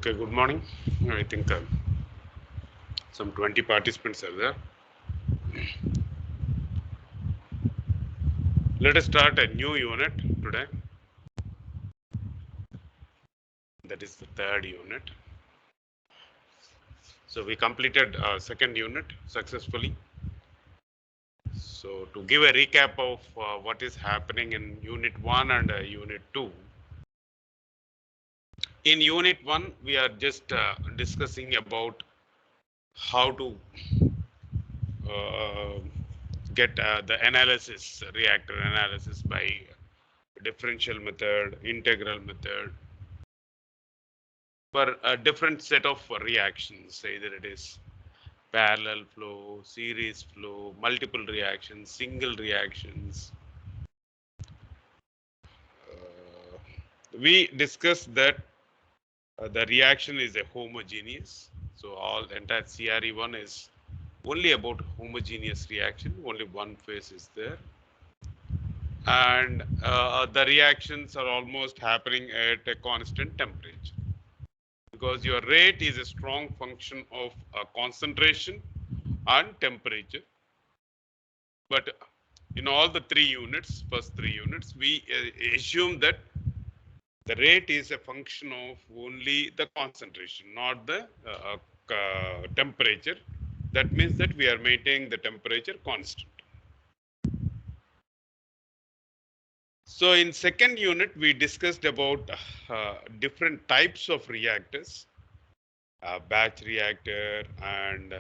Okay, good morning. I think some 20 participants are there. Let us start a new unit today. That is the third unit. So we completed second unit successfully. So to give a recap of what is happening in unit 1 and unit 2. In unit 1, we are just discussing about how to uh, get the analysis, reactor analysis by differential method, integral method, for a different set of reactions, either it is parallel flow, series flow, multiple reactions, single reactions. We discussed that the reaction is a homogeneous. So all entire CRE1 is only about homogeneous reaction, only one phase is there. And the reactions are almost happening at a constant temperature, because your rate is a strong function of concentration and temperature. But in all the first three units, we assume that the rate is a function of only the concentration, not the temperature. That means that we are maintaining the temperature constant. So in second unit, we discussed about different types of reactors, batch reactor and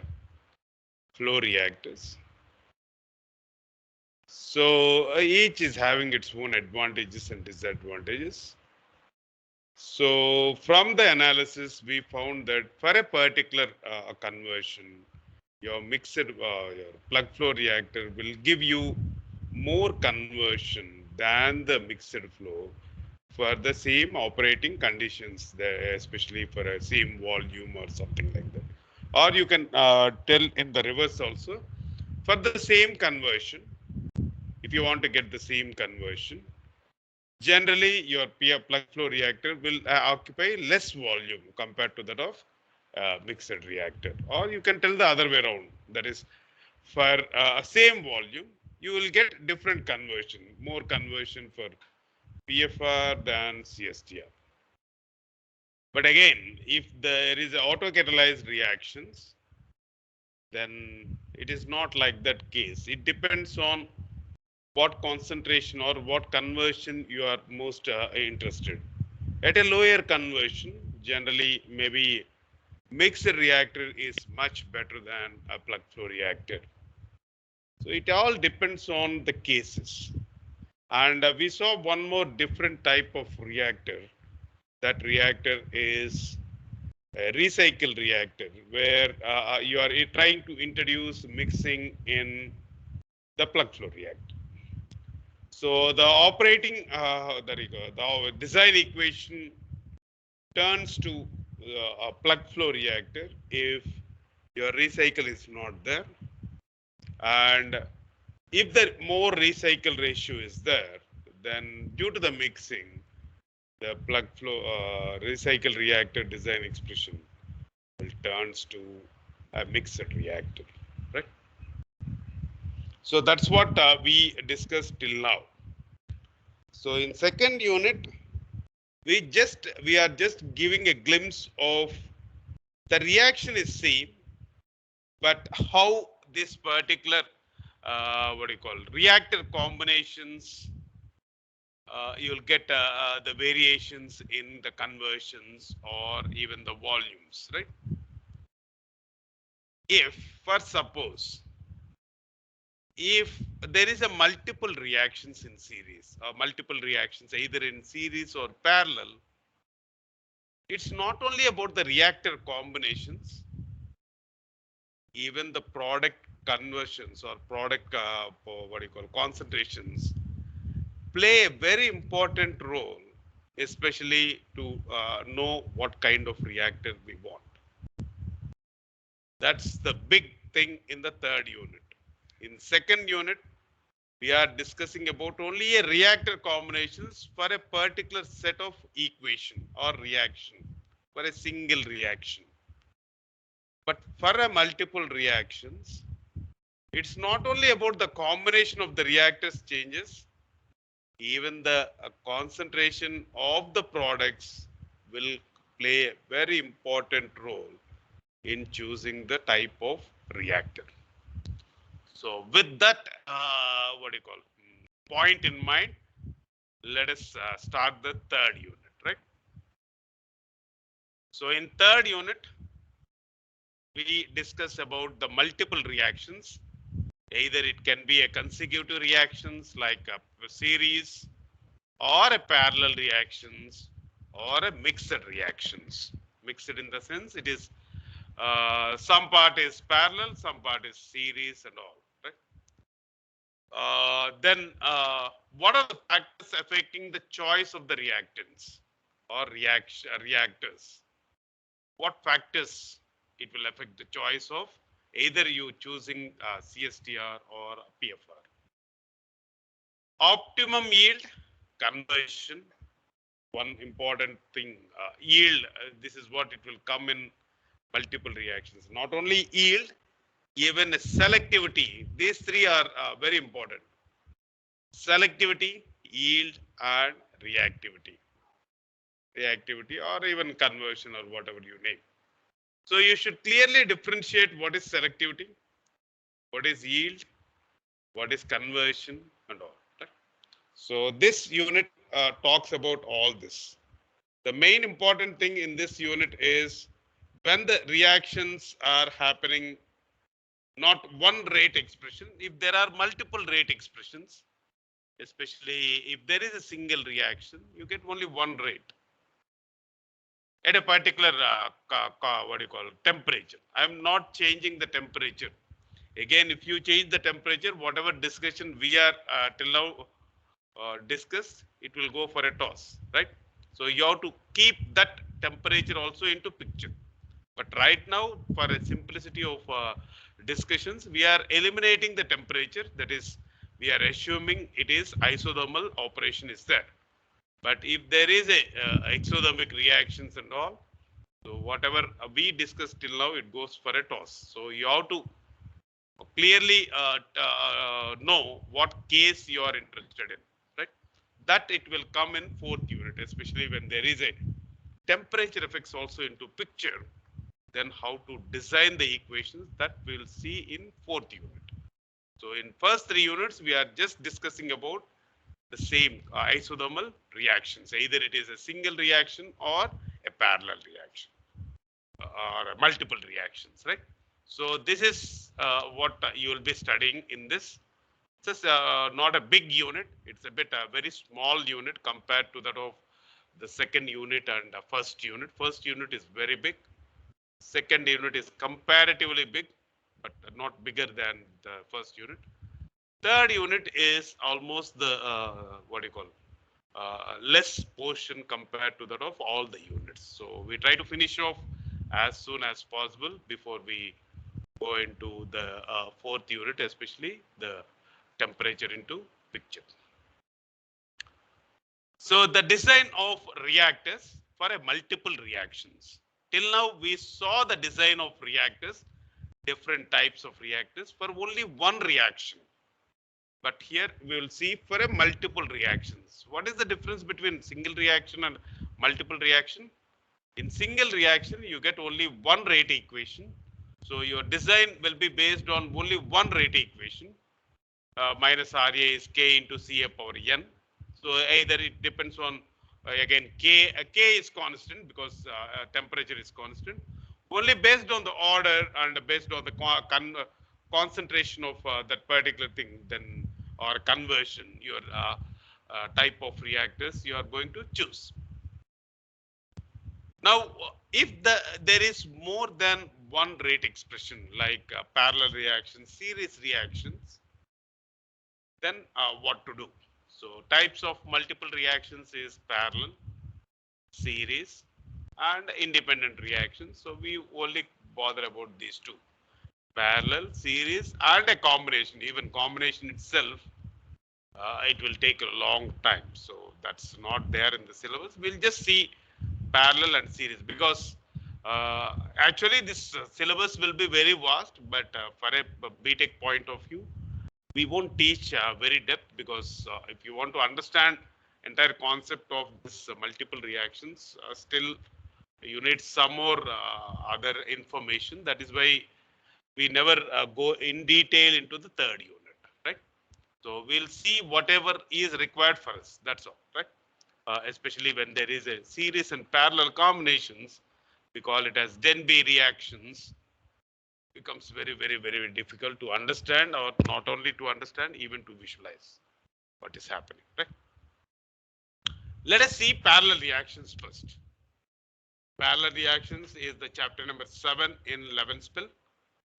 flow reactors. So each is having its own advantages and disadvantages. So from the analysis, we found that for a particular conversion, your your plug flow reactor will give you more conversion than the mixed flow for the same operating conditions, especially for a same volume or something like that. Or you can tell in the reverse also, for the same conversion, if you want to get the same conversion, generally your plug flow reactor will occupy less volume compared to that of mixed reactor. Or you can tell the other way around, that is, for same volume, you will get different conversion, more conversion for PFR than CSTR. But again, if there is autocatalyzed reactions, then it is not like that case. It depends on what concentration or what conversion you are most interested. At a lower conversion, generally maybe mixed reactor is much better than a plug flow reactor. So it all depends on the cases. And we saw one more different type of reactor. That reactor is a recycle reactor, where you are trying to introduce mixing in the plug flow reactor. So the operating, there you go, the design equation turns to a plug flow reactor if your recycle is not there. And if the more recycle ratio is there, then due to the mixing, the plug flow recycle reactor design expression will turns to a mixed reactor, right? So that's what we discussed till now. So in second unit, we are just giving a glimpse of the reaction is same, but how this particular what do you call reactor combinations, you'll get the variations in the conversions or even the volumes, right? If, for suppose, if there is a multiple reactions in series or multiple reactions either in series or parallel, it's not only about the reactor combinations, even the product conversions or product what do you call concentrations play a very important role, especially to know what kind of reactor we want. That's the big thing in the third unit. In second unit, we are discussing about only a reactor combinations for a particular set of equation or reaction. for a single reaction. But for a multiple reactions, it's not only about the combination of the reactors changes, even the concentration of the products will play a very important role in choosing the type of reactor. So with that, what do you call, point in mind, let us start the third unit, right? So in third unit, we discuss about the multiple reactions. Either it can be a consecutive reactions like a series, or a parallel reactions, or a mixed reactions. Mixed in the sense it is some part is parallel, some part is series and all. Right? Then what are the factors affecting the choice of the reactants or reactors? What factors it will affect the choice of either you choosing CSTR or PFR? Optimum yield, conversion, one important thing, yield. This is what it will come in multiple reactions. Not only yield, even selectivity. These three are very important. Selectivity, yield, and reactivity. Reactivity or even conversion or whatever you name. So you should clearly differentiate what is selectivity, what is yield, what is conversion and all. Right? So this unit talks about all this. The main important thing in this unit is when the reactions are happening, not one rate expression. If there are multiple rate expressions, especially if there is a single reaction, you get only one rate at a particular what do you call temperature. I'm not changing the temperature. Again, if you change the temperature, whatever discussion we are till now discussed, it will go for a toss, right? So you have to keep that temperature also into picture. But right now, for a simplicity of discussions, we are eliminating the temperature. That is, we are assuming it is isothermal operation is there. But if there is a exothermic reactions and all, so whatever we discussed till now, it goes for a toss. So you have to clearly know what case you are interested in, right? That it will come in fourth unit, especially when there is a temperature effects also into picture. Then how to design the equations, that we'll see in fourth unit. So in first three units, we are just discussing about the same isothermal reactions. Either it is a single reaction or a parallel reaction or multiple reactions, right? So this is what you will be studying in this. It's not a big unit. It's a bit a very small unit compared to that of the second unit and the first unit. First unit is very big. Second unit is comparatively big, but not bigger than the first unit. Third unit is almost the what do you call less portion compared to that of all the units. So we try to finish off as soon as possible before we go into the fourth unit, especially the temperature into picture. So the design of reactors for a multiple reactions. Till now we saw the design of reactors, different types of reactors for only one reaction. But here we will see for a multiple reactions. What is the difference between single reaction and multiple reaction? In single reaction, you get only one rate equation. So your design will be based on only one rate equation. Minus RA is K into Ca power N. So either it depends on again K is constant because temperature is constant. Only based on the order and based on the concentration of that particular thing, then or conversion, your type of reactors you are going to choose. Now, if there is more than one rate expression like parallel reactions, series reactions, then what to do? So types of multiple reactions is parallel, series, and independent reactions. So we only bother about these two: parallel, series, and a combination. Even combination itself, it will take a long time. So that's not there in the syllabus. We'll just see parallel and series, because actually this syllabus will be very vast, but for a BTech point of view, we won't teach very depth, because if you want to understand entire concept of this multiple reactions, still you need some more other information. That is why we never go in detail into the third unit, right? So we'll see whatever is required for us. That's all, right? Especially when there is a series and parallel combinations, we call it as Denby reactions. Becomes very, very, very difficult to understand, or not only to understand, even to visualize what is happening, right? Let us see parallel reactions first. Parallel reactions is the chapter number 7 in Levenspiel,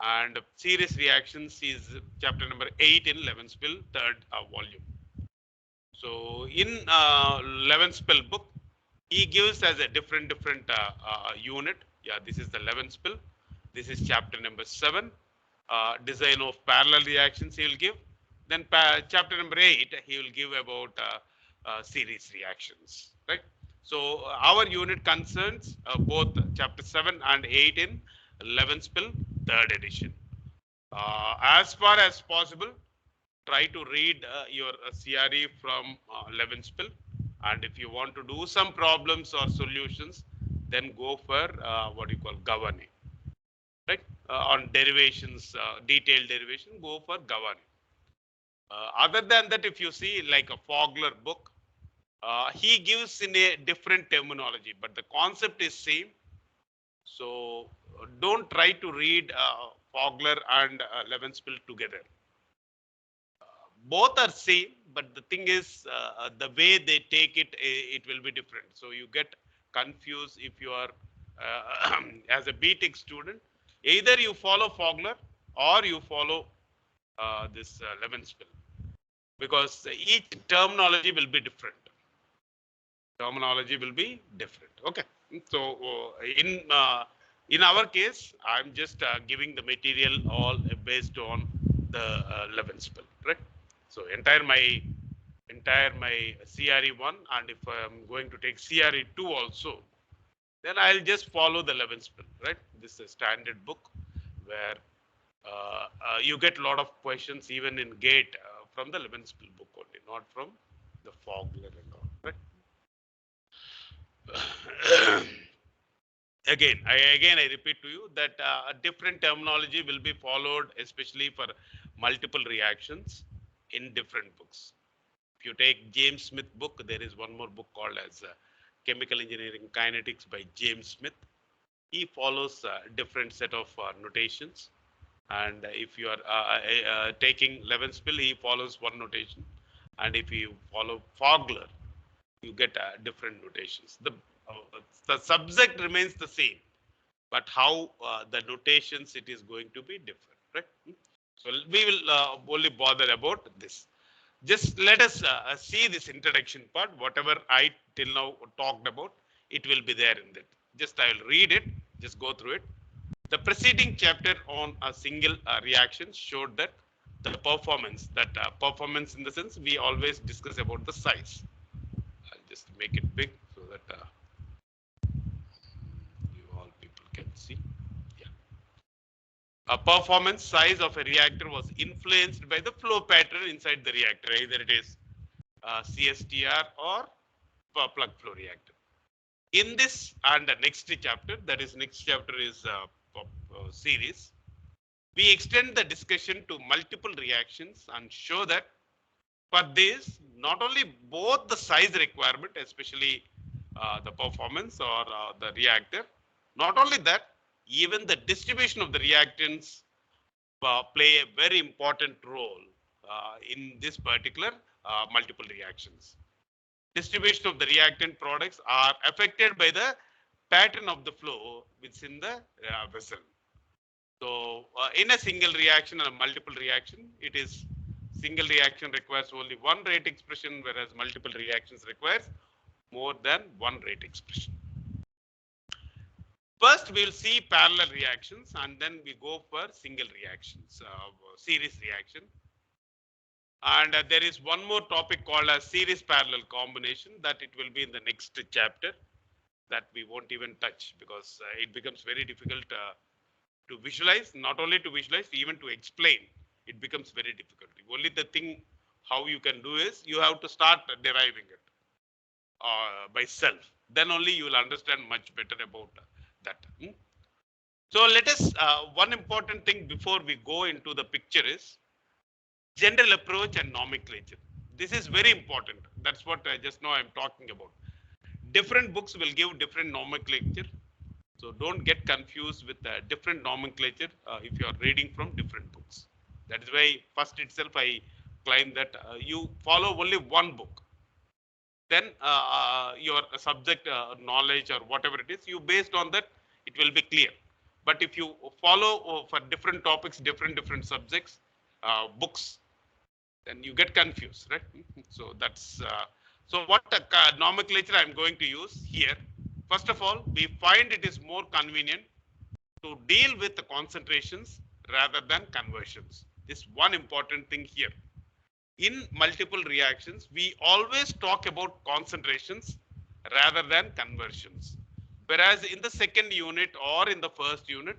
and series reactions is chapter number 8 in Levenspiel, third volume. So in Levenspiel book, he gives as a different unit. Yeah, this is the Levenspiel. This is chapter number 7. Design of parallel reactions he will give. Then chapter number 8, he will give about series reactions, right? So our unit concerns both chapter 7 and 8 in Levenspiel, third edition. As far as possible, try to read your CRE from Levenspiel, and if you want to do some problems or solutions, then go for what you call Gavani, right? On derivations, detailed derivation, go for Gavani. Other than that, if you see like a Fogler book, he gives in a different terminology, but the concept is same. So don't try to read Fogler and Levenspiel together. Both are same, but the thing is the way they take it, it will be different. So you get confused if you are as a BTech student. Either you follow Fogler or you follow this Levenspiel, because each terminology will be different. Terminology will be different. Okay. So in our case, I'm just giving the material all based on the Levenspiel, right? So entire my CRE1, and if I'm going to take CRE2 also, then I'll just follow the Levenspiel, right? This is a standard book where you get a lot of questions even in GATE from the Levenspiel book only, not from the Fogler and all, right? Again, I repeat to you that a different terminology will be followed, especially for multiple reactions in different books. If you take James Smith book, there is one more book called as Chemical Engineering Kinetics by James Smith. He follows a different set of notations. And if you are taking Levenspiel, he follows one notation. And if you follow Fogler, you get different notations. The subject remains the same, but how the notations it is going to be different, right? So we will only bother about this. Just let us see this introduction part. Whatever I till now talked about, it will be there in that. Just I will read it, just go through it. The preceding chapter on a single reaction showed that the performance, performance in the sense we always discuss about the size. I'll just make it big so that you all people can see. Yeah. A performance size of a reactor was influenced by the flow pattern inside the reactor. Either it is CSTR or plug flow reactor. In this and the next chapter, that is next chapter is series, we extend the discussion to multiple reactions and show that for this, not only both the size requirement, especially the performance or the reactor, not only that, even the distribution of the reactants play a very important role in this particular multiple reactions. Distribution of the reactant products are affected by the pattern of the flow within the vessel. So in a single reaction and a multiple reaction, it is single reaction requires only one rate expression, whereas multiple reactions requires more than one rate expression. First, we will see parallel reactions, and then we go for single reactions, series reaction. And there is one more topic called as series parallel combination, that it will be in the next chapter. that we won't even touch because it becomes very difficult to visualize, not only to visualize, even to explain. It becomes very difficult. Only the thing how you can do is you have to start deriving it by self. Then only you will understand much better about that. So let us, one important thing before we go into the picture is general approach and nomenclature. This is very important. That's what just now I'm talking about. Different books will give different nomenclature. So don't get confused with different nomenclature if you are reading from different books. That is why first itself I claim that you follow only one book. Then your subject knowledge or whatever it is, you based on that, it will be clear. But if you follow for different topics, different subjects, books, then you get confused, right? So that's so what nomenclature I'm going to use here. First of all, we find it is more convenient to deal with the concentrations rather than conversions. This one important thing here. In multiple reactions, we always talk about concentrations rather than conversions. Whereas in the second unit or in the first unit,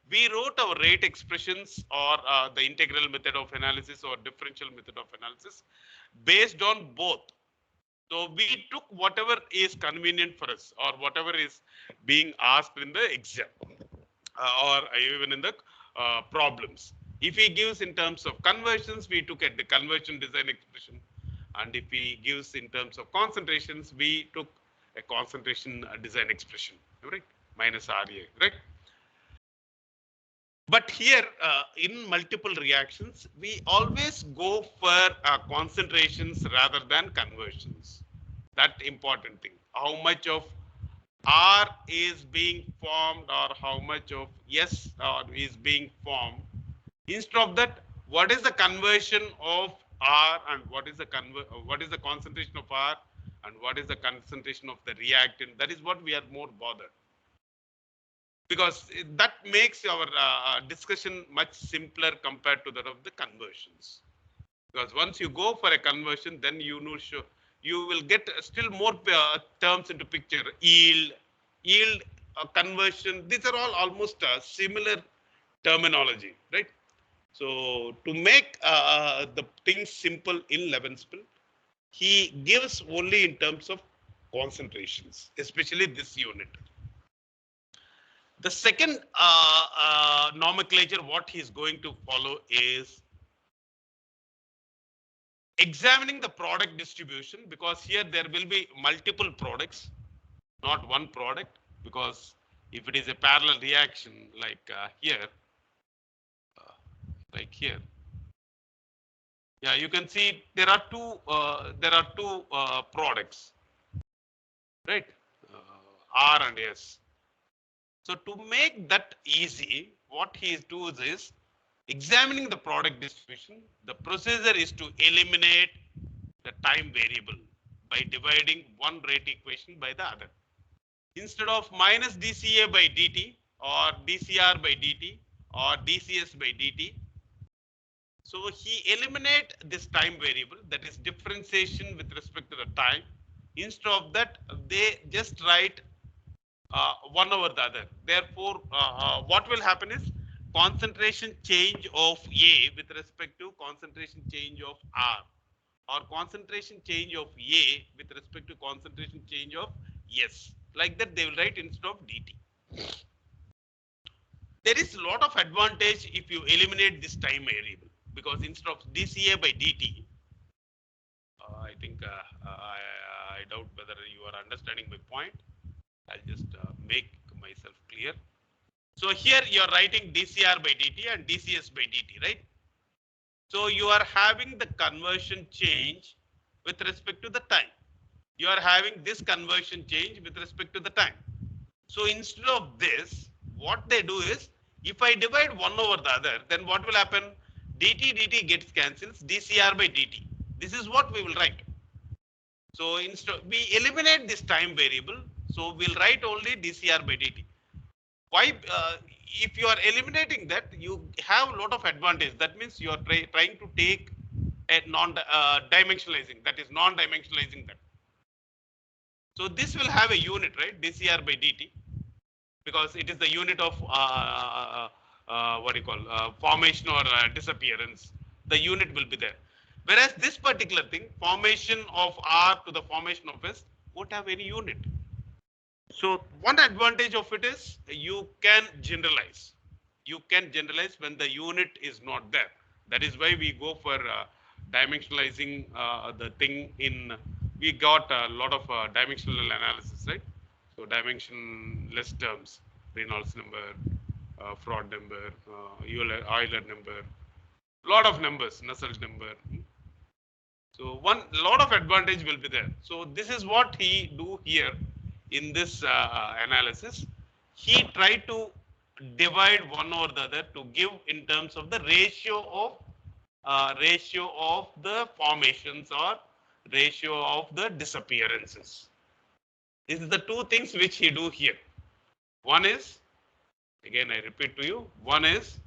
we wrote our rate expressions or the integral method of analysis or differential method of analysis based on both. So we took whatever is convenient for us or whatever is being asked in the exam or even in the problems. If he gives in terms of conversions, we took at the conversion design expression. And if he gives in terms of concentrations, we took a concentration design expression, right? Minus RA, right? But here in multiple reactions, we always go for concentrations rather than conversions. That important thing. How much of R is being formed or how much of S is being formed. Instead of that, what is the conversion of R and what is the concentration of R and what is the concentration of the reactant? That is what we are more bothered, because that makes our discussion much simpler compared to that of the conversions. Because once you go for a conversion, then you know you will get still more terms into picture. Yield, conversion. These are all almost similar terminology, right? So to make the things simple in Levenspiel, he gives only in terms of concentrations, especially this unit. The second nomenclature, what he's going to follow is examining the product distribution, because here there will be multiple products, not one product, because if it is a parallel reaction like here, yeah, you can see there are two products, right? R and S. So to make that easy, what he does is examining the product distribution. The procedure is to eliminate the time variable by dividing one rate equation by the other. Instead of minus dCA by dt or dCr by dt or dCs by dt, so he eliminate this time variable, that is differentiation with respect to the time. Instead of that, they just write one over the other. Therefore, what will happen is concentration change of A with respect to concentration change of R, or concentration change of A with respect to concentration change of S. Like that, they will write instead of dt. There is a lot of advantage if you eliminate this time variable, because instead of dCA by dt, I think I doubt whether you are understanding my point. I'll just make myself clear. So here you are writing dCr by dt and dCs by dt, right? So you are having the conversion change with respect to the time. You are having this conversion change with respect to the time. So instead of this, what they do is, if I divide one over the other, then what will happen? Dt gets cancels, dCr by dt. This is what we will write. So instead, we eliminate this time variable. So we'll write only dCr by dt. Why? If you are eliminating that, you have a lot of advantage. That means you are trying to take a non-dimensionalizing, that is non-dimensionalizing that. So this will have a unit, right? dCr by dt, because it is the unit of what do you call formation or disappearance. The unit will be there. Whereas this particular thing, formation of R to the formation of S, won't have any unit. So one advantage of it is you can generalize. You can generalize when the unit is not there. That is why we go for dimensionalizing the thing in. We got a lot of dimensional analysis, right? So dimensionless terms, Reynolds number, Fraud number, Euler number, lot of numbers, Nusselt number. So one lot of advantage will be there. So this is what he do here in this analysis. He tried to divide one over the other to give in terms of the ratio of the formations or ratio of the disappearances. This is the two things which he do here. One is, again I repeat to you, one is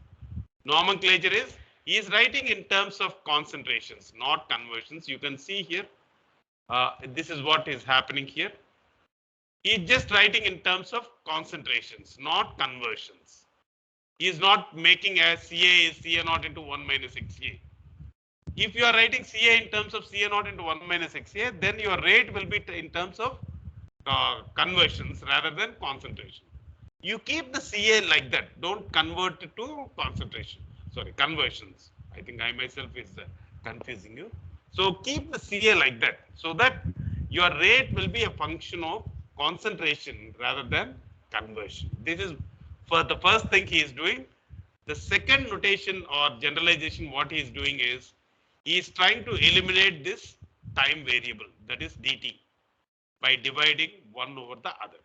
nomenclature is, he is writing in terms of concentrations, not conversions. You can see here, this is what is happening here. He is just writing in terms of concentrations, not conversions. He is not making as Ca is Ca naught into 1 minus Xa. If you are writing Ca in terms of Ca naught into 1 minus Xa, then your rate will be in terms of conversions rather than concentration. You keep the Ca like that. Don't convert it to concentration. Sorry, conversions. I think I myself is confusing you. So keep the Ca like that, so that your rate will be a function of concentration rather than conversion. This is for the first thing he is doing. The second notation or generalization what he is doing is, he is trying to eliminate this time variable, that is dt, by dividing one over the other.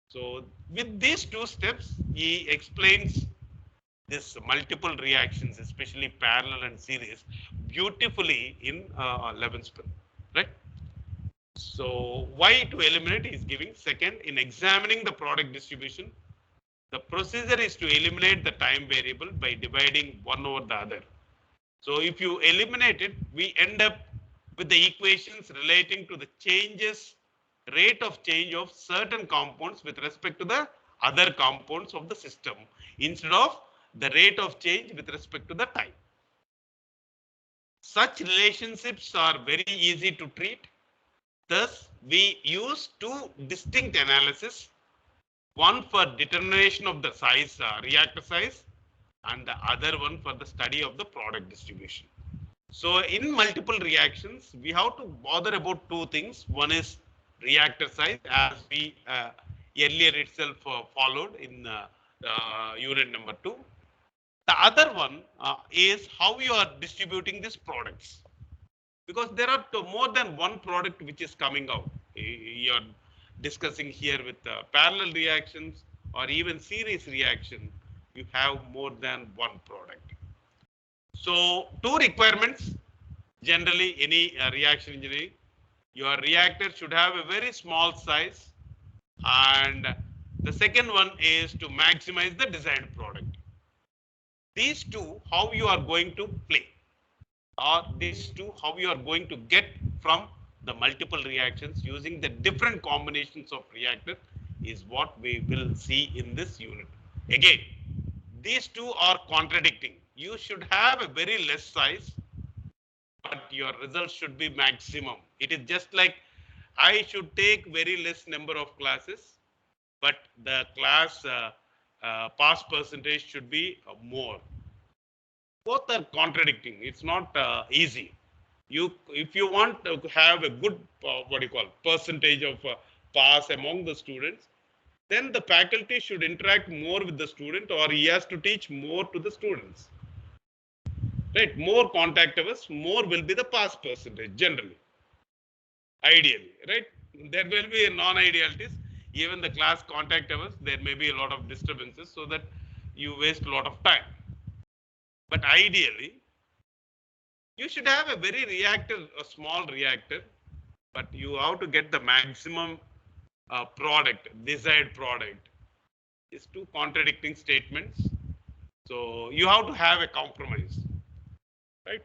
So with these two steps, he explains this multiple reactions, especially parallel and series, beautifully in 11 spin, right? So why to eliminate is giving. Second, in examining the product distribution, the procedure is to eliminate the time variable by dividing one over the other. So if you eliminate it, we end up with the equations relating to the changes, rate of change of certain compounds with respect to the other compounds of the system, instead of the rate of change with respect to the time. Such relationships are very easy to treat. Thus, we use two distinct analyses, one for determination of the size, reactor size, and the other one for the study of the product distribution. So in multiple reactions, we have to bother about two things. One is reactor size, as we earlier itself followed in unit number 2. The other one is how you are distributing these products, because there are more than one product which is coming out. You are discussing here with parallel reactions or even series reaction, you have more than one product. So two requirements. Generally, any reaction engineering, your reactor should have a very small size, and the second one is to maximize the desired product. These two, how you are going to play, or these two, how you are going to get from the multiple reactions using the different combinations of reactor, is what we will see in this unit. Again, these two are contradicting. You should have a very less size, but your results should be maximum. It is just like I should take very less number of classes, but the class pass percentage should be more. Both are contradicting. It's not easy. If you want to have a good what do you call percentage of pass among the students, then the faculty should interact more with the student, or he has to teach more to the students. Right, more contact hours, more will be the pass percentage generally, ideally, right? There will be non-idealities. Even the class contact hours, there may be a lot of disturbances, so that you waste a lot of time. But ideally, you should have a very reactor, a small reactor, but you have to get the maximum product, desired product. It's two contradicting statements. So you have to have a compromise, right?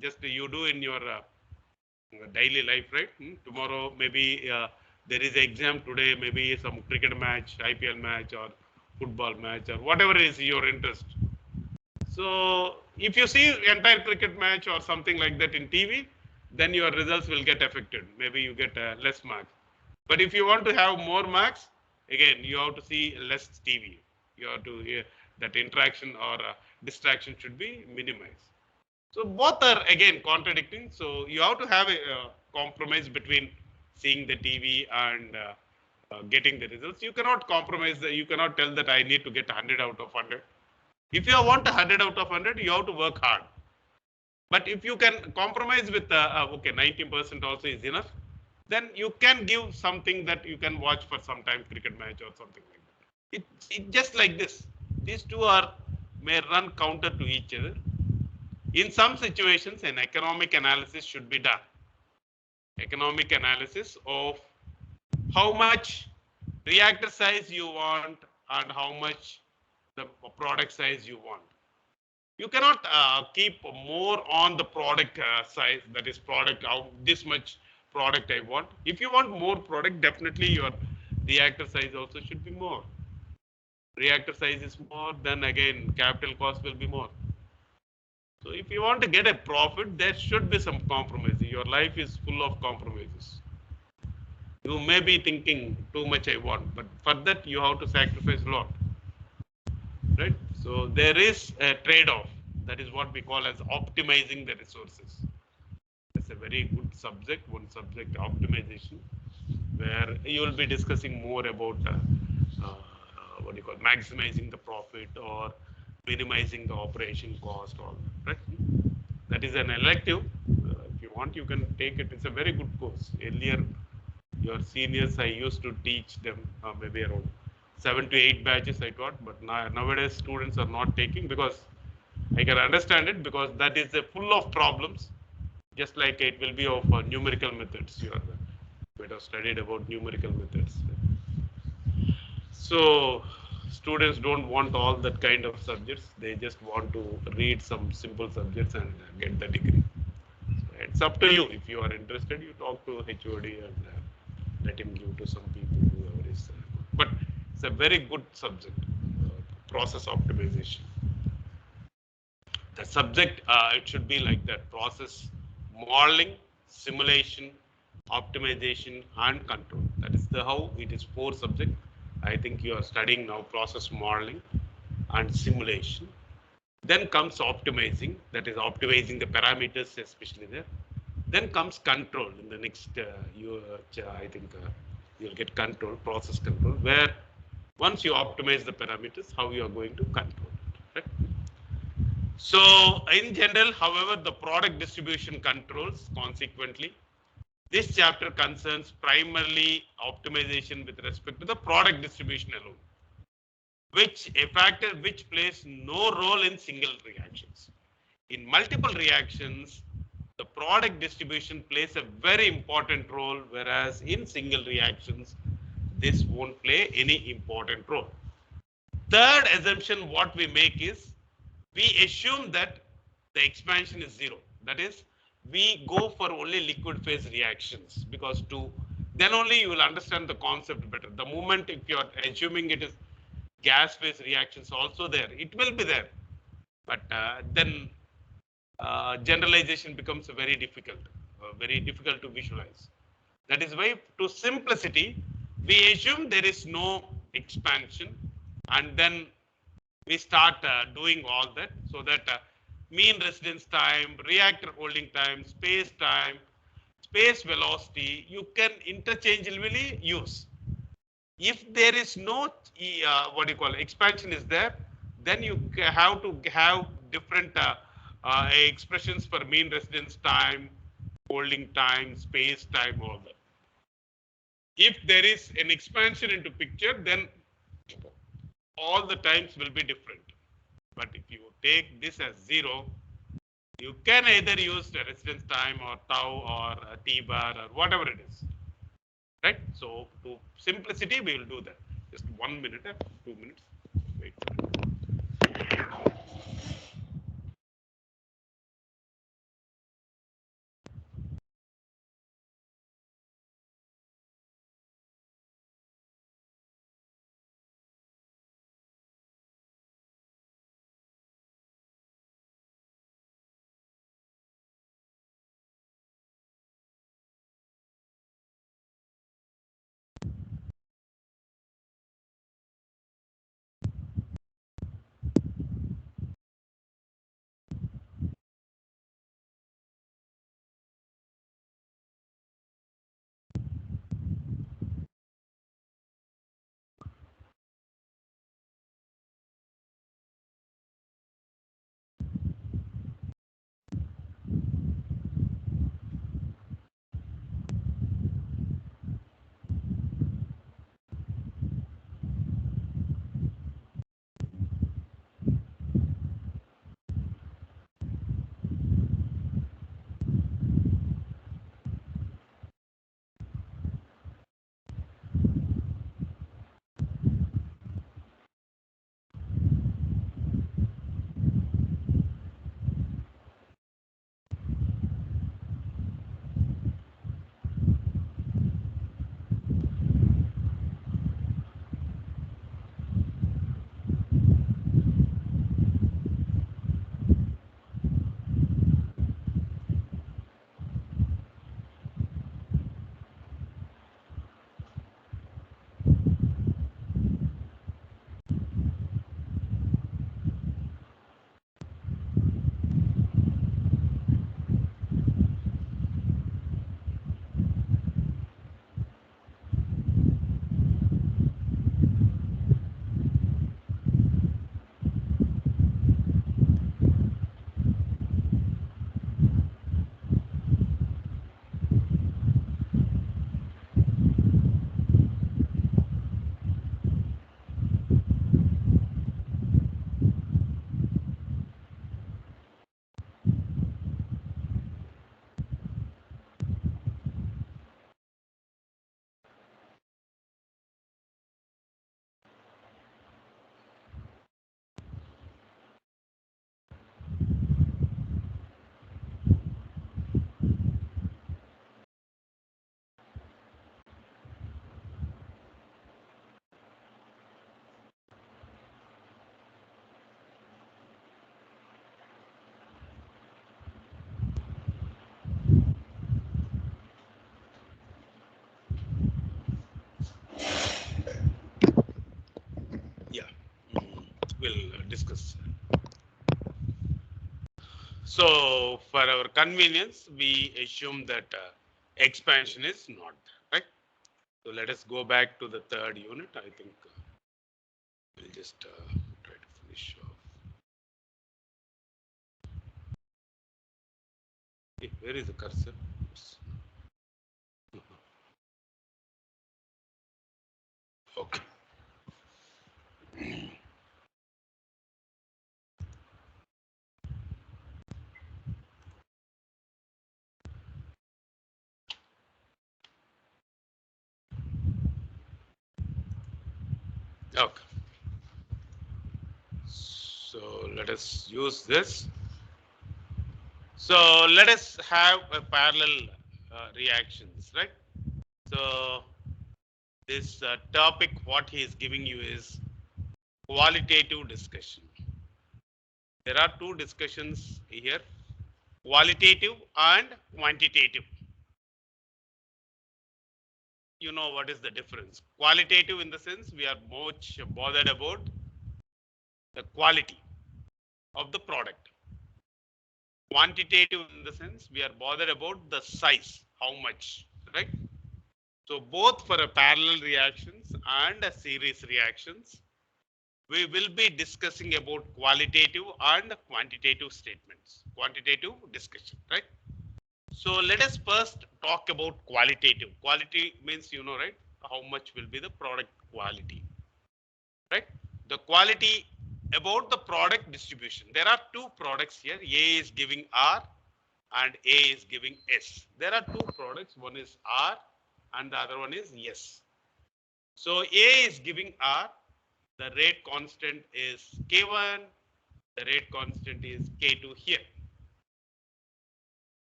Just you do in your daily life, right? Tomorrow maybe there is exam today, maybe some cricket match, IPL match or football match or whatever is your interest. So if you see entire cricket match or something like that in TV, then your results will get affected. Maybe you get less marks. But if you want to have more marks, again you have to see less TV. You have to that interaction or distraction should be minimized. So both are again contradicting. So you have to have a compromise between seeing the TV and getting the results. You cannot compromise. You cannot tell that I need to get 100 out of 100. If you want 100 out of 100, you have to work hard. But if you can compromise with okay 90% also is enough, then you can give something that you can watch for some time, cricket match or something like that. It just like this. These two are may run counter to each other. In some situations, an economic analysis should be done. Economic analysis of how much reactor size you want and how much the product size you want. You cannot keep more on the product size, that is product, how this much product I want. If you want more product, definitely your reactor size also should be more. Reactor size is more, then again capital cost will be more. So if you want to get a profit, there should be some compromise. Your life is full of compromises. You may be thinking too much I want, but for that you have to sacrifice a lot, right? So there is a trade-off. That is what we call as optimizing the resources. It's a very good subject, one subject, optimization, where you will be discussing more about what do you call maximizing the profit or minimizing the operation cost, all that, right? That is an elective. If you want, you can take it. It's a very good course. Earlier, your seniors, I used to teach them maybe around 7 to 8 batches I taught, but nowadays students are not taking because I can understand it because that is full of problems, just like it will be of numerical methods. You might have studied about numerical methods. So students don't want all that kind of subjects. They just want to read some simple subjects and get the degree. So it's up to you. If you are interested, you talk to HOD and let him give to some people, whoever is. But it's a very good subject, process optimization. The subject, it should be like that: process modeling, simulation, optimization, and control. That is the how it is 4 subject. I think you are studying now process modeling and simulation. Then comes optimizing, that is optimizing the parameters, especially there. Then comes control in the next, I think you'll get control, process control, where once you optimize the parameters, how you are going to control it, right? So in general, however, the product distribution controls consequently. This chapter concerns primarily optimization with respect to the product distribution alone, which a factor which plays no role in single reactions. In multiple reactions, the product distribution plays a very important role, whereas in single reactions, this won't play any important role. Third assumption what we make is we assume that the expansion is 0. That is, we go for only liquid phase reactions because then only you will understand the concept better. The moment if you are assuming it is gas phase reactions also there, it will be there. But then generalization becomes very difficult to visualize. That is why, to simplicity, we assume there is no expansion, and then we start doing all that, so that mean residence time, reactor holding time, space velocity, you can interchangeably use. If there is no what do you call expansion is there, then you have to have different expressions for mean residence time, holding time, space time, all that. If there is an expansion into picture, then all the times will be different. But if you take this as 0, you can either use the residence time or tau or t bar or whatever it is, right? So to simplicity, we will do that. Just 1 minute, 2 minutes. Wait. So for our convenience, we assume that expansion is not there, right? So let us go back to the third unit. I think we'll just try to finish off. Hey, where is the cursor? Okay. Okay. So let us use this. So let us have a parallel reactions, right? So this topic, what he is giving you is qualitative discussion. There are two discussions here, qualitative and quantitative. You know what is the difference? Qualitative in the sense we are much bothered about the quality of the product. Quantitative in the sense we are bothered about the size, how much, right? So both for a parallel reactions and a series reactions, we will be discussing about qualitative and quantitative statements, quantitative discussion, right? So let us first talk about qualitative. Quality means, you know, right? How much will be the product quality, right? The quality about the product distribution. There are two products here. A is giving R and A is giving S. There are two products. One is R and the other one is S. So A is giving R. The rate constant is K1. The rate constant is K2 here.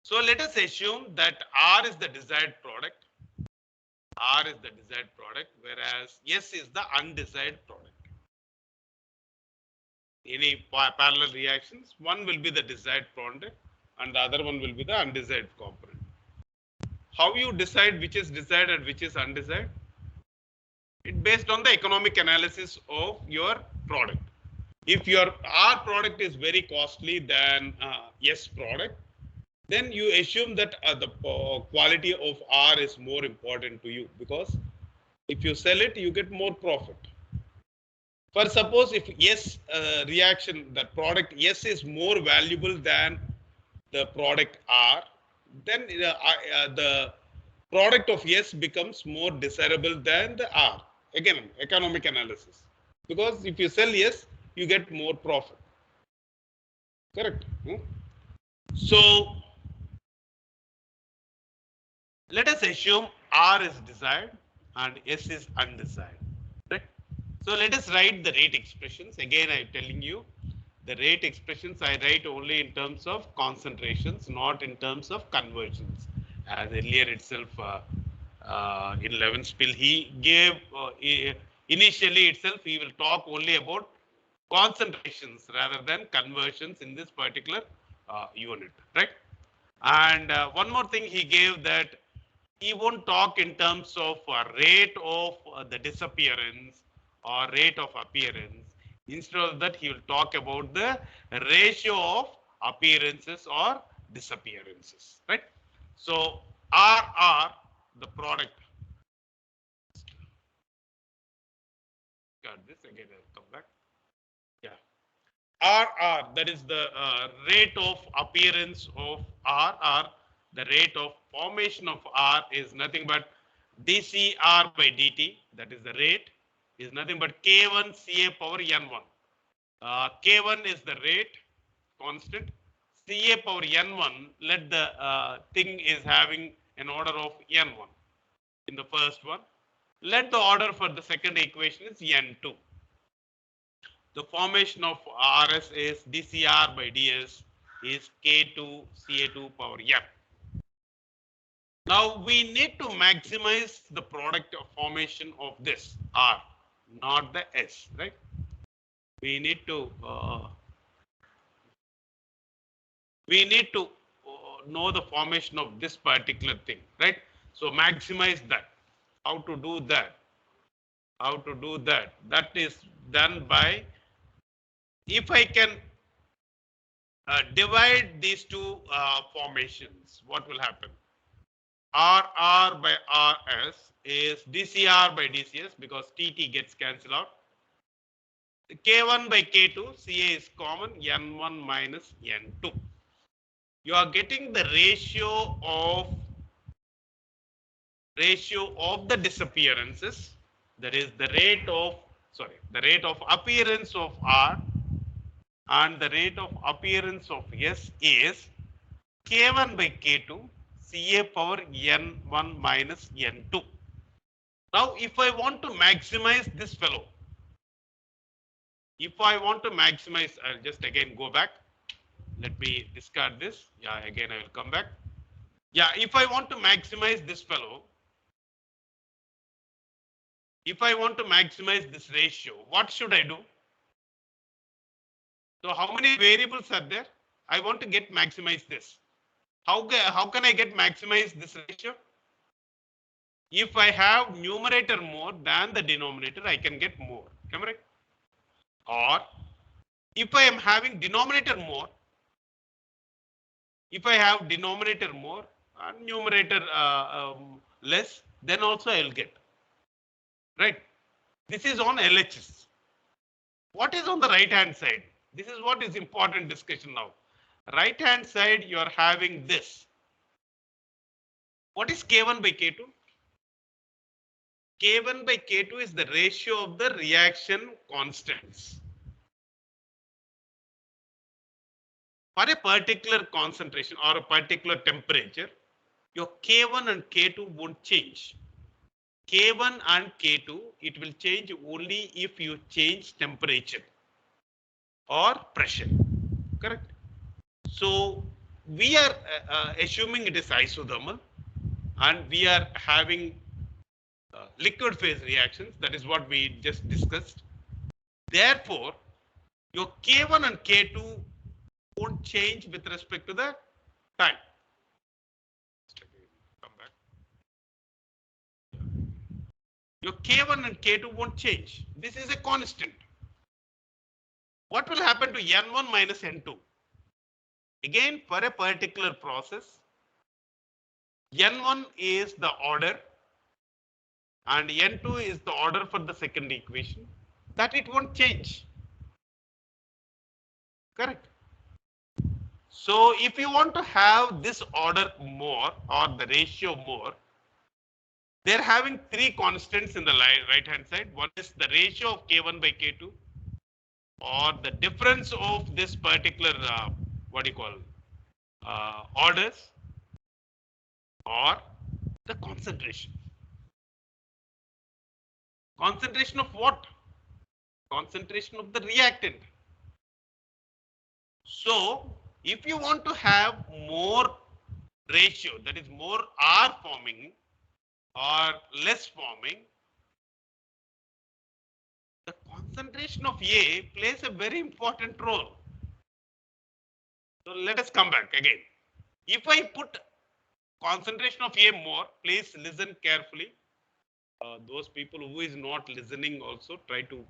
So let us assume that R is the desired product. R is the desired product, whereas S is the undesired product. Any parallel reactions, one will be the desired product and the other one will be the undesired component. How you decide which is desired and which is undesired? It based on the economic analysis of your product. If your R product is very costly than S product, then you assume that the quality of R is more important to you, because if you sell it, you get more profit. For suppose if S reaction, that product S is more valuable than the product R, then the product of S becomes more desirable than the R. Again, economic analysis. Because if you sell S, you get more profit. Correct? Hmm? So let us assume R is desired and S is undesired. Right? So let us write the rate expressions. Again, I am telling you, the rate expressions I write only in terms of concentrations, not in terms of conversions. As earlier itself, in 11th spill, he gave initially itself, he will talk only about concentrations rather than conversions in this particular unit, right? And one more thing he gave, that he won't talk in terms of rate of the disappearance or rate of appearance. Instead of that, he will talk about the ratio of appearances or disappearances, right? So RR, the product. Got this again. I'll come back. Yeah. RR, that is the rate of appearance of RR. The rate of formation of R is nothing but dCr by dt, that is the rate, is nothing but K1 Ca power N1. K1 is the rate constant. Ca power N1, let the thing is having an order of N1 in the first one. Let the order for the second equation is N2. The formation of RS is dCr by ds is K2 Ca2 power N. Now we need to maximize the product of formation of this R, not the S, right? We need to know the formation of this particular thing, right? So maximize that. How to do that? How to do that? That is done by, if I can divide these two formations, what will happen? RR by RS is DCR by DCS because TT gets cancelled out. K1 by K2, CA is common, N1 minus N2. You are getting the ratio of the disappearances, that is the rate of appearance of R and the rate of appearance of S is K1 by K2 CA power N1 minus N2. Now if I want to maximize this fellow, I'll just again go back. Let me discard this. Yeah, again I will come back. Yeah, if I want to maximize this fellow, if I want to maximize this ratio, what should I do? So how many variables are there? I want to get maximize this. How can I get maximize this ratio? If I have numerator more than the denominator, I can get more. Am I right? Or if I am having denominator more, if I have denominator more and numerator less, then also I will get. Right? This is on LHS. What is on the right hand side? This is what is important discussion now. Right hand side, you are having this. What is K1 by K2? K1 by K2 is the ratio of the reaction constants. For a particular concentration or a particular temperature, your K1 and K2 won't change. K1 and K2, it will change only if you change temperature or pressure. Correct? So we are assuming it is isothermal and we are having liquid phase reactions. That is what we just discussed. Therefore, your K1 and K2 won't change with respect to the time. Come back. Your K1 and K2 won't change. This is a constant. What will happen to N1 minus N2? Again, for a particular process, N1 is the order and N2 is the order for the second equation, that it won't change. Correct? So if you want to have this order more or the ratio more, they're having three constants in the right hand side. One is the ratio of K1 by K2 or the difference of this particular orders or the concentration. Concentration of what? Concentration of the reactant. So if you want to have more ratio, that is more R forming or less forming, the concentration of A plays a very important role. So let us come back again. If I put concentration of A more, please listen carefully. Those people who is not listening also try to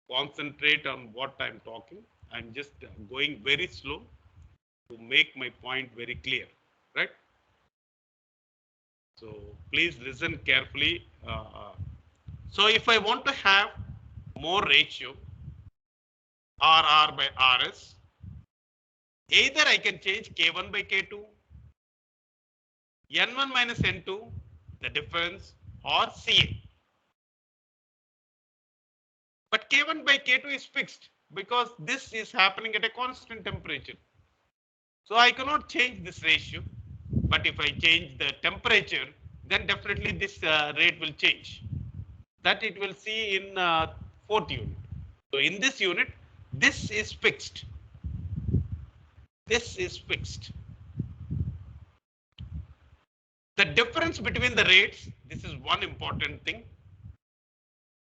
concentrate on what I'm talking. I'm just going very slow to make my point very clear, right? So please listen carefully. So if I want to have more ratio, RR by RS, either I can change K1 by K2, N1 minus N2, the difference, or CA. But K1 by K2 is fixed because this is happening at a constant temperature. So I cannot change this ratio. But if I change the temperature, then definitely this rate will change. That it will see in fourth unit. So in this unit, this is fixed. This is fixed. The difference between the rates, this is one important thing.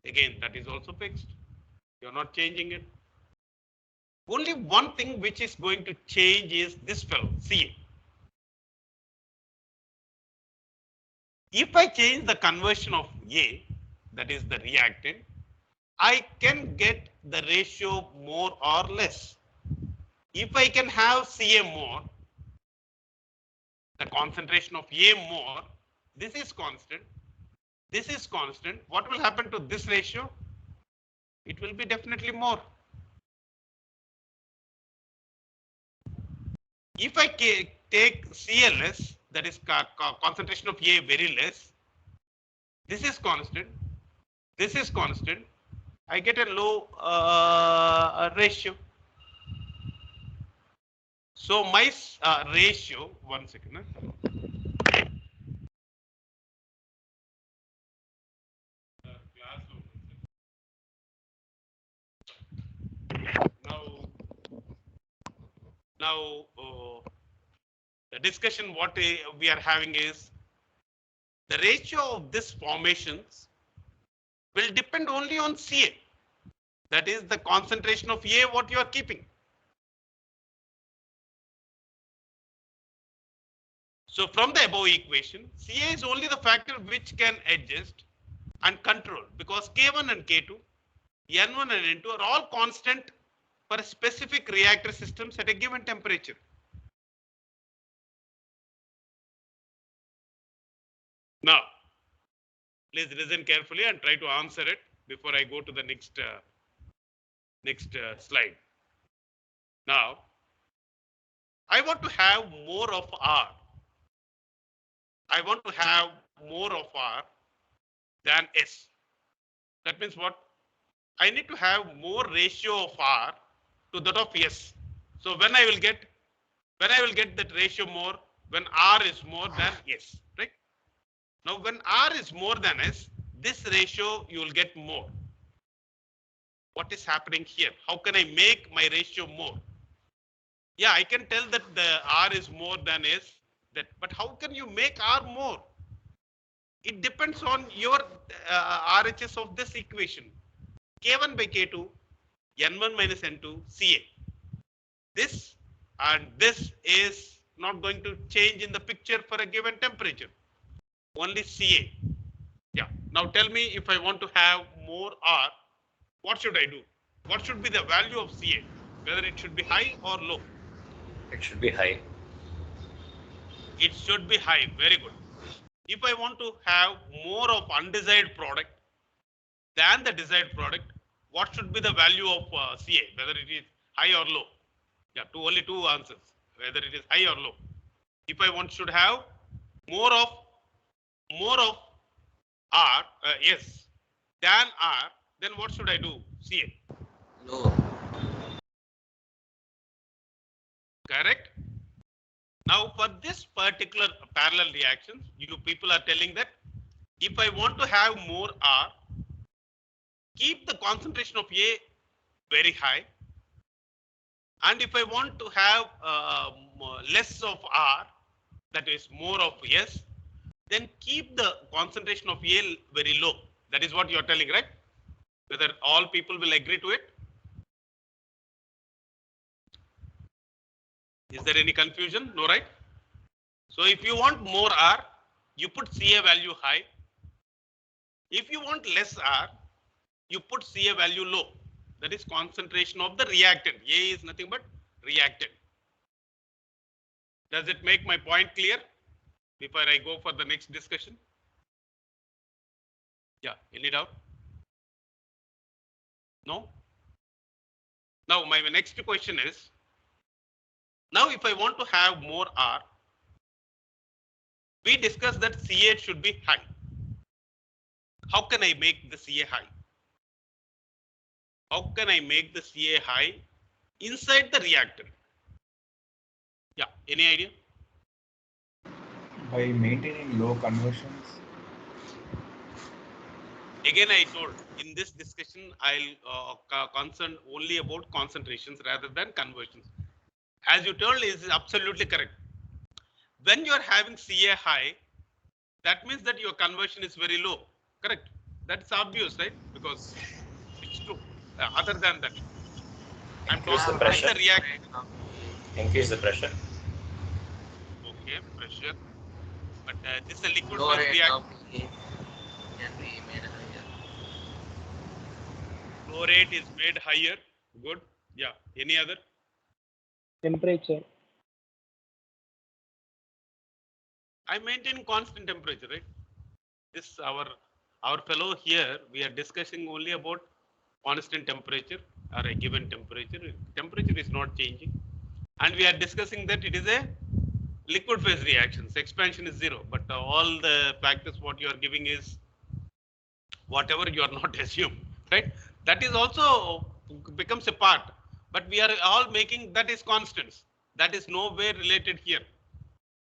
Again, that is also fixed. You're not changing it. Only one thing which is going to change is this fellow, CA. If I change the conversion of A, that is the reactant, I can get the ratio more or less. If I can have Ca more, the concentration of A more, this is constant. This is constant. What will happen to this ratio? It will be definitely more. If I take Ca less, that is concentration of A very less, this is constant. This is constant. I get a low ratio. So my ratio, 1 second. Now, the discussion what we are having is the ratio of these formations will depend only on Ca. That is the concentration of A what you are keeping. So from the above equation, Ca is only the factor which can adjust and control because K1 and K2, N1 and N2 are all constant for specific reactor systems at a given temperature. Now, please listen carefully and try to answer it before I go to the next slide. Now, I want to have more of R. I want to have more of R than S. That means what? I need to have more ratio of R to that of S. So when I will get that ratio more when R is more than S, right? Now when R is more than S, this ratio you will get more. What is happening here? How can I make my ratio more? Yeah, I can tell that the R is more than S, but how can you make R more? It depends on your RHS of this equation. K1 by K2, N1 minus N2, Ca. This and this is not going to change in the picture for a given temperature. Only Ca. Yeah. Now tell me if I want to have more R, what should I do? What should be the value of Ca? Whether it should be high or low? It should be high. It should be high. Very good. If I want to have more of undesired product than the desired product, what should be the value of Ca? Whether it is high or low? Yeah, only two answers. Whether it is high or low. If I should have more of R, S than R, then what should I do? Ca. Low. Correct. Now for this particular parallel reactions, you people are telling that if I want to have more R, keep the concentration of A very high. And if I want to have less of R, that is more of S, then keep the concentration of A very low. That is what you are telling, right? Whether all people will agree to it? Is there any confusion? No, right? So if you want more R, you put Ca value high. If you want less R, you put Ca value low. That is concentration of the reactant. A is nothing but reactant. Does it make my point clear before I go for the next discussion? Yeah, any doubt? No? Now my next question is, now if I want to have more R, we discussed that Ca should be high. How can I make the Ca high? How can I make the Ca high inside the reactor? Yeah, any idea? By maintaining low conversions. Again, I told in this discussion, I'll concern only about concentrations rather than conversions. As you told, is absolutely correct. When you are having Ca high, that means that your conversion is very low. Correct. That's obvious, right? Because it's true. Other than that, I'm Increase the talking pressure. about the reactor. Increase the pressure. Okay, pressure. But this is a liquid Flow phase rate reactor. of A can be made higher. Flow rate is made higher. Good. Yeah. Any other? Temperature. I maintain constant temperature, right? This our fellow here, we are discussing only about constant temperature or a given temperature. Temperature is not changing, and we are discussing that it is a liquid phase reactions. Expansion is zero, but all the factors what you are giving is whatever you are not assume, right? That is also becomes a part, but we are all making that is constants. That is nowhere related here.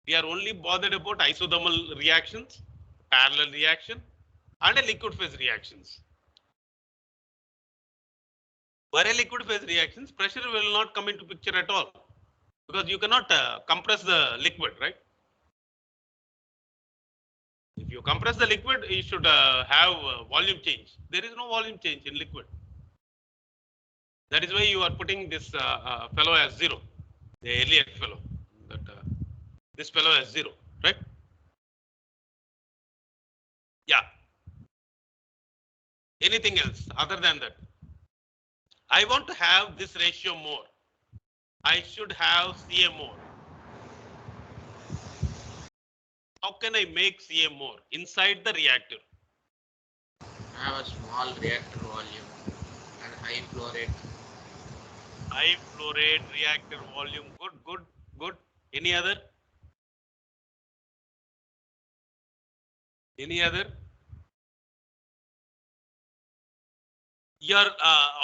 We are only bothered about isothermal reactions, parallel reaction, and a liquid phase reactions. For a liquid phase reactions, pressure will not come into picture at all because you cannot compress the liquid, right? If you compress the liquid, you should have volume change. There is no volume change in liquid. That is why you are putting this fellow as zero, the earlier fellow. That this fellow as zero, right? Yeah. Anything else other than that? I want to have this ratio more. I should have CA more. How can I make CA more inside the reactor? Have a small reactor volume and high flow rate. High flow rate, reactor volume. Good, good, good. Any other? Any other? You're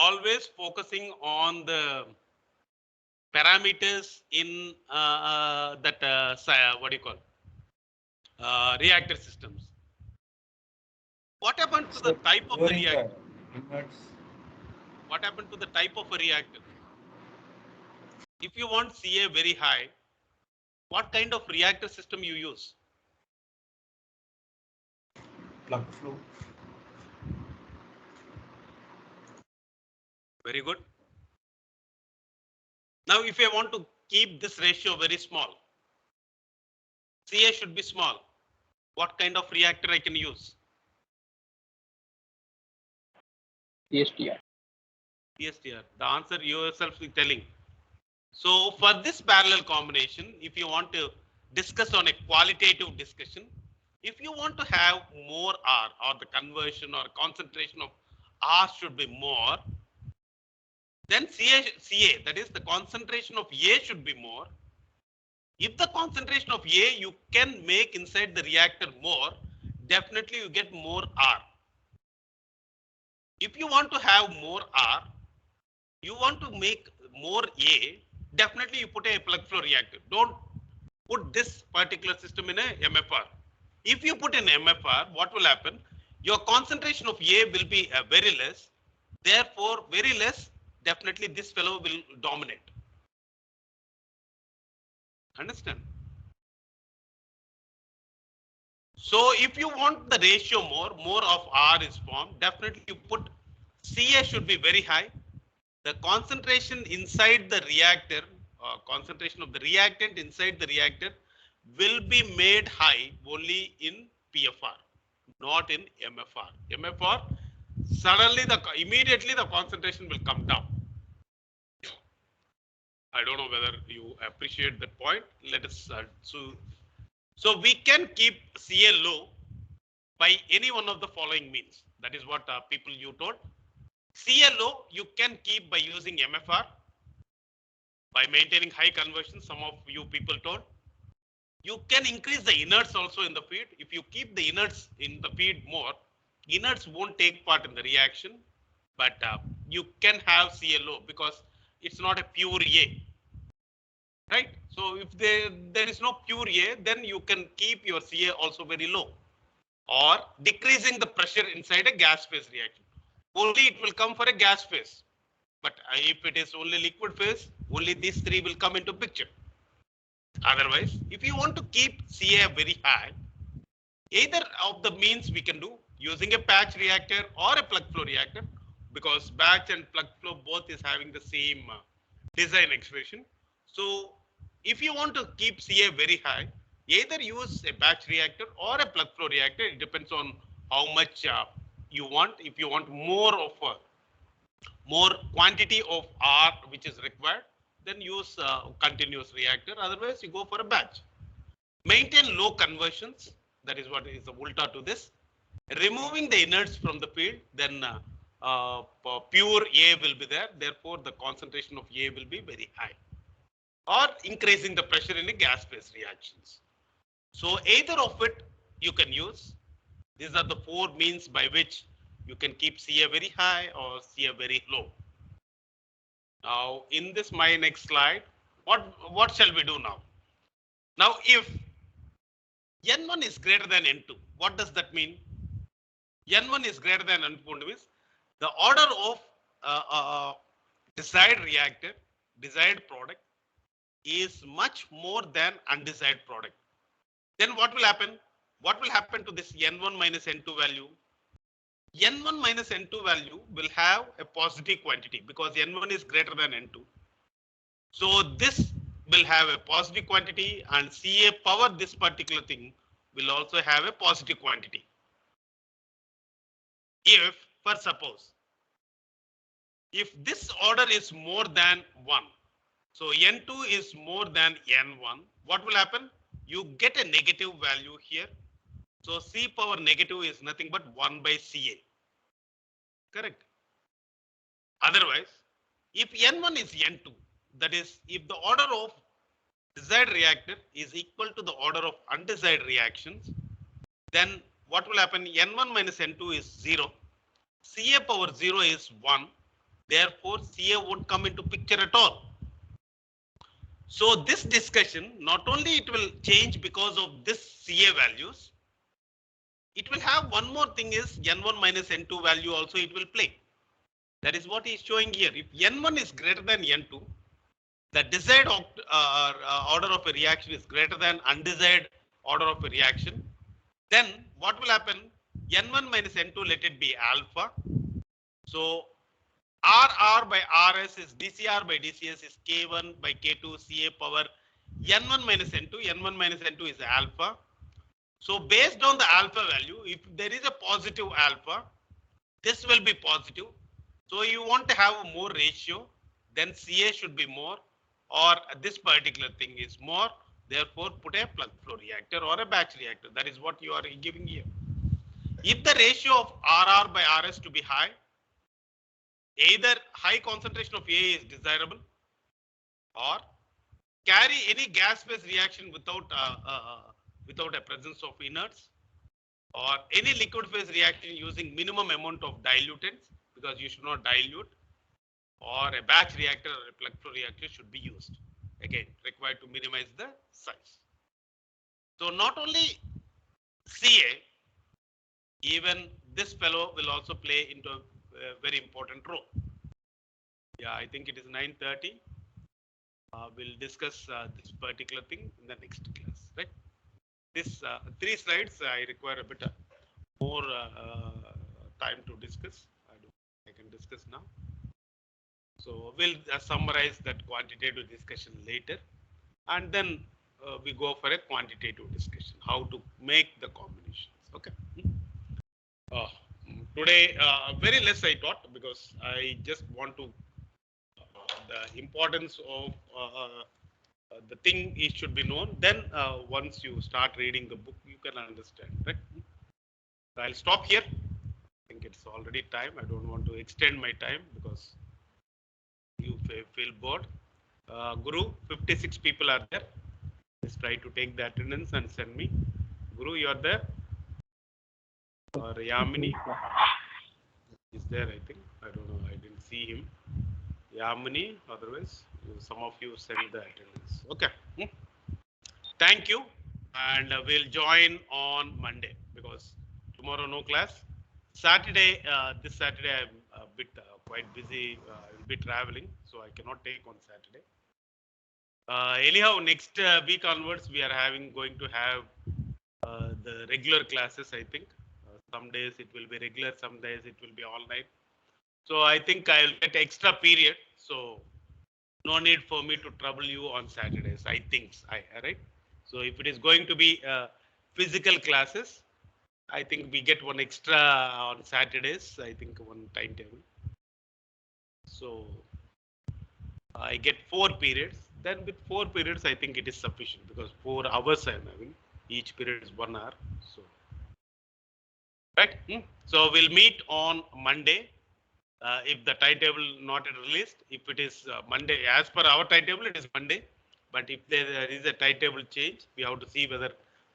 always focusing on the parameters in that what do you call reactor systems. What happened to the type of the reactor? What happened to the type of a reactor? If you want CA very high, what kind of reactor system you use? Plug flow. Very good. Now, if I want to keep this ratio very small, CA should be small. What kind of reactor I can use? CSTR. CSTR. The answer yourself is telling. So for this parallel combination, if you want to discuss on a qualitative discussion, if you want to have more R or the conversion or concentration of R should be more, then CA, that is the concentration of A should be more. If the concentration of A you can make inside the reactor more, definitely you get more R. If you want to have more R, you want to make more A, definitely you put a plug flow reactor. Don't put this particular system in a MFR. If you put in MFR, what will happen? Your concentration of A will be very less. Therefore, very less, definitely this fellow will dominate. Understand? So if you want the ratio more of R is formed, definitely you put CA should be very high. The concentration inside the reactor, concentration of the reactant inside the reactor will be made high only in PFR, not in MFR. MFR, suddenly immediately the concentration will come down. I don't know whether you appreciate that point. Let us so we can keep CA low by any one of the following means. That is what people you told. CA low you can keep by using MFR, by maintaining high conversion. Some of you people told. You can increase the inerts also in the feed. If you keep the inerts in the feed more, inerts won't take part in the reaction, but you can have CA low because it's not a pure A. Right? So if there is no pure A, then you can keep your CA also very low, or decreasing the pressure inside a gas phase reaction. Only it will come for a gas phase. But if it is only liquid phase, only these three will come into picture. Otherwise, if you want to keep CA very high, either of the means we can do using a batch reactor or a plug flow reactor, because batch and plug flow both is having the same design expression. So if you want to keep CA very high, either use a batch reactor or a plug flow reactor. It depends on how much you want. If you want more quantity of R which is required, then use continuous reactor. Otherwise, you go for a batch. Maintain low conversions. That is what is the ulta to this. Removing the inerts from the field, then pure A will be there. Therefore, the concentration of A will be very high. Or increasing the pressure in the gas phase reactions. So either of it you can use. These are the four means by which you can keep Ca very high or Ca very low. Now, in this my next slide, what shall we do now? Now, if N1 is greater than N2, what does that mean? N1 is greater than N2 means the order of desired reactor, desired product is much more than undesired product. Then what will happen? What will happen to this N1 minus N2 value? N1 minus N2 value will have a positive quantity because N1 is greater than N2. So this will have a positive quantity and Ca power this particular thing will also have a positive quantity. If, for suppose, if this order is more than 1, so N2 is more than N1, what will happen? You get a negative value here. So C power negative is nothing but 1 by Ca. Correct. Otherwise, if N1 is N2, that is, if the order of desired reactor is equal to the order of undesired reactions, then what will happen? N1 minus N2 is 0. Ca power 0 is 1. Therefore, Ca won't come into picture at all. So this discussion, not only it will change because of this Ca values, it will have one more thing is N1 minus N2 value also it will play. That is what he is showing here. If N1 is greater than N2, the desired order of a reaction is greater than undesired order of a reaction, then what will happen? N1 minus N2, let it be alpha. So RR by RS is DCR by DCS is K1 by K2 Ca power N1 minus N2. N1 minus N2 is alpha. So based on the alpha value, if there is a positive alpha, this will be positive. So you want to have more ratio, then Ca should be more, or this particular thing is more. Therefore, put a plug flow reactor or a batch reactor. That is what you are giving here. If the ratio of RR by RS to be high, either high concentration of A is desirable, or carry any gas phase reaction without a presence of inerts, or any liquid phase reaction using minimum amount of dilutants because you should not dilute, or a batch reactor or a plug flow reactor should be used. Again, required to minimize the size. So not only Ca, even this fellow will also play into a very important role. Yeah, I think it is 9:30. We'll discuss this particular thing in the next class, right? This 3 slides I require a bit more time to discuss. I can discuss now. So we'll summarize that quantitative discussion later, and then we go for a quantitative discussion, how to make the combinations. Okay. Today, very less I taught because I just want to the importance of the thing it should be known. Then once you start reading the book, you can understand. Right? So I'll stop here. I think it's already time. I don't want to extend my time because you feel bored. Guru, 56 people are there. Just try to take the attendance and send me. Guru, you are there? Or Yamini is there, I think. I don't know. I didn't see him. Yamini, otherwise, some of you send the attendance. Okay. Thank you. And we'll join on Monday because tomorrow no class. Saturday, this Saturday I'm a bit quite busy. I'll be traveling, so I cannot take on Saturday. Anyhow, next week onwards, we are going to have the regular classes. I think some days it will be regular, some days it will be all night. So I think I'll get extra period. So no need for me to trouble you on Saturdays. I think, right? So if it is going to be physical classes, I think we get one extra on Saturdays. I think one timetable. So I get 4 periods. Then with 4 periods, I think it is sufficient because 4 hours I am having. Each period is 1 hour. So, right. So we'll meet on Monday. If the timetable not released, if it is Monday, as per our timetable, it is Monday. But if there is a timetable change, we have to see whether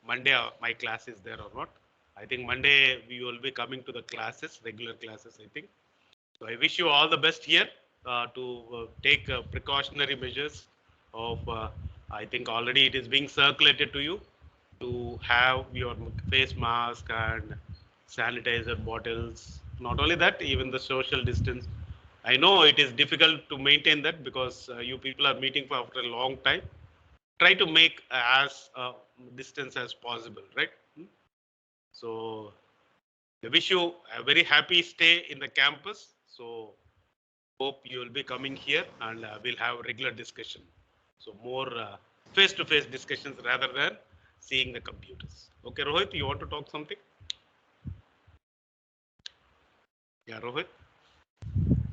Monday my class is there or not. I think Monday we will be coming to the classes, regular classes, I think. So I wish you all the best here to take precautionary measures of, I think already it is being circulated to you to have your face mask and sanitizer bottles. Not only that, even the social distance. I know it is difficult to maintain that because you people are meeting for after a long time. Try to make as distance as possible, right? So I wish you a very happy stay in the campus. So hope you will be coming here and we'll have regular discussion. So more face-to-face discussions rather than seeing the computers. Okay, Rohit, you want to talk something? Yeah, Rohit.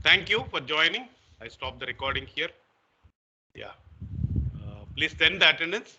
Thank you for joining. I stop the recording here. Yeah. Please send the attendance.